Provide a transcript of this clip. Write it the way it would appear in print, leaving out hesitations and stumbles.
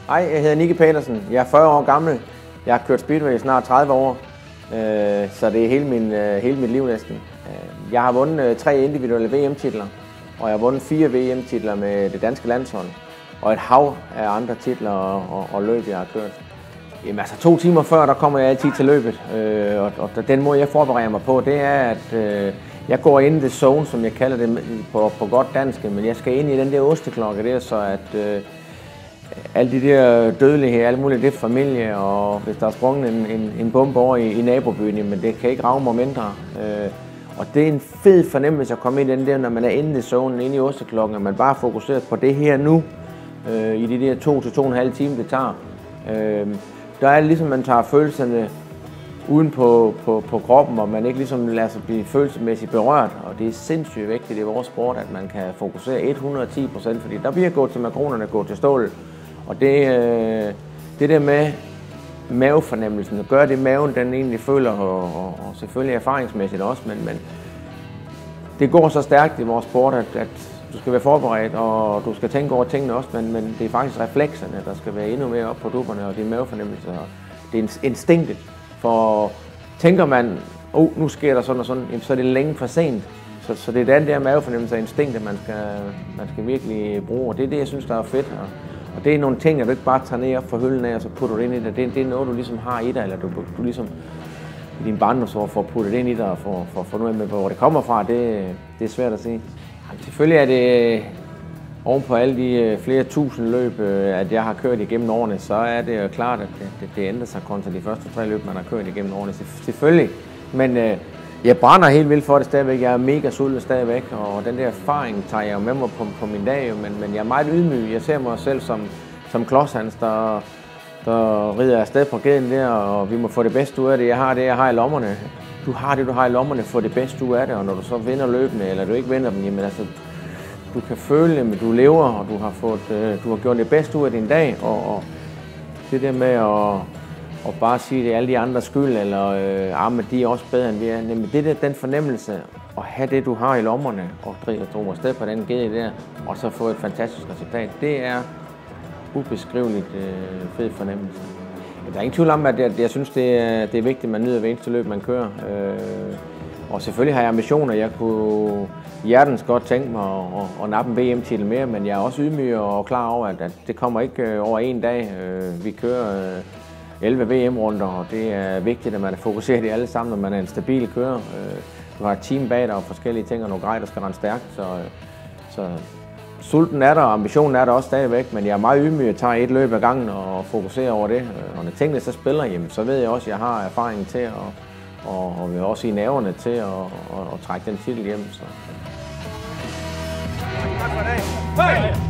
Hej, jeg hedder Nicky Petersen. Jeg er 40 år gammel. Jeg har kørt speedway i snart 30 år, så det er hele mit liv næsten. Jeg har vundet 3 individuelle VM-titler, og jeg har vundet 4 VM-titler med det danske landshold, og et hav af andre titler og løb, jeg har kørt. Jamen, altså 2 timer før, der kommer jeg altid til løbet, og den måde, jeg forbereder mig på, det er, at jeg går ind i the zone, som jeg kalder det på godt dansk, men jeg skal ind i den der osteklokke der, så at alle de der dødeligheder, alle mulige, det er familie, og hvis der er sprunget en bombe over i nabobyen, men det kan ikke rage mig mindre. Og det er en fed fornemmelse at komme ind i den der, når man er inde i zonen, inde i osteklokken, og man bare fokuserer på det her nu, i de der 2 til 2,5 timer, det tager. Der er det ligesom, man tager følelserne uden på kroppen, og man ikke ligesom lader sig blive følelsesmæssigt berørt. Og det er sindssygt vigtigt i vores sport, at man kan fokusere 110%, fordi der bliver gået til makronerne, gået til stål. Og det der med mavefornemmelsen, at gøre det maven, den egentlig føler, og selvfølgelig erfaringsmæssigt også, men det går så stærkt i vores sport, at du skal være forberedt, og du skal tænke over tingene også, men det er faktisk reflekserne, der skal være endnu mere op på dupperne, og det er mavefornemmelser. Det er instinktet, for tænker man, nu sker der sådan og sådan, så er det længe for sent. Så det er den der mavefornemmelse og instinktet, man skal virkelig bruge, og det er det, jeg synes, der er fedt. Og det er nogle ting, at du ikke bare tager ned op fra hylden af, og så putter du ind i det. Det er noget, du ligesom har i dig, eller du ligesom i din barndomsår får puttet ind i dig, og får fundet ud af, hvor det kommer fra. Det er svært at sige. Selvfølgelig er det oven på alle de flere tusind løb, at jeg har kørt igennem årene, så er det jo klart, at det ændrer sig kontra de første 3 løb, man har kørt igennem årene. Selvfølgelig. Men jeg brænder helt vildt for det stadigvæk. Jeg er mega sulten stadigvæk, og den der erfaring tager jeg jo med mig på min dag. Men jeg er meget ydmyg. Jeg ser mig selv som Klodshans, der rider afsted på gaden der, og vi må få det bedste ud af det. Jeg har det, jeg har i lommerne. Du har det, du har i lommerne, få det bedste ud af det, og når du så vinder løbende, eller du ikke vinder dem, jamen altså, du kan føle, at du lever, og du har gjort det bedste ud af din dag, og det der med at bare sige, at det er alle de andres skyld, eller men de er også bedre end vi er. Nemlig det der, den fornemmelse, at have det, du har i lommerne, og drive afsted på den gede der, og så få et fantastisk resultat, det er ubeskriveligt fed fornemmelse. Der er ingen tvivl om, at jeg synes, det er vigtigt, at man nyder hver eneste løb, man kører. Og selvfølgelig har jeg ambitioner. Jeg kunne hjertens godt tænke mig at nappe en VM-titel mere, men jeg er også ydmyg og klar over, at det kommer ikke over en dag. Vi kører 11 VM-runder, og det er vigtigt, at man er fokuseret i alle sammen, når man er en stabil kører. Du har et team bag dig og forskellige ting, og nogle grej, der skal rende stærkt. Så sulten er der, og ambitionen er der også stadigvæk, men jeg er meget ydmyg. Jeg tager et løb ad gangen og fokuserer over det. Og når tingene så spiller, jamen, så ved jeg også, at jeg har erfaring til, og vi har også i nerverne til at trække den titel hjem. Så. Tak for det.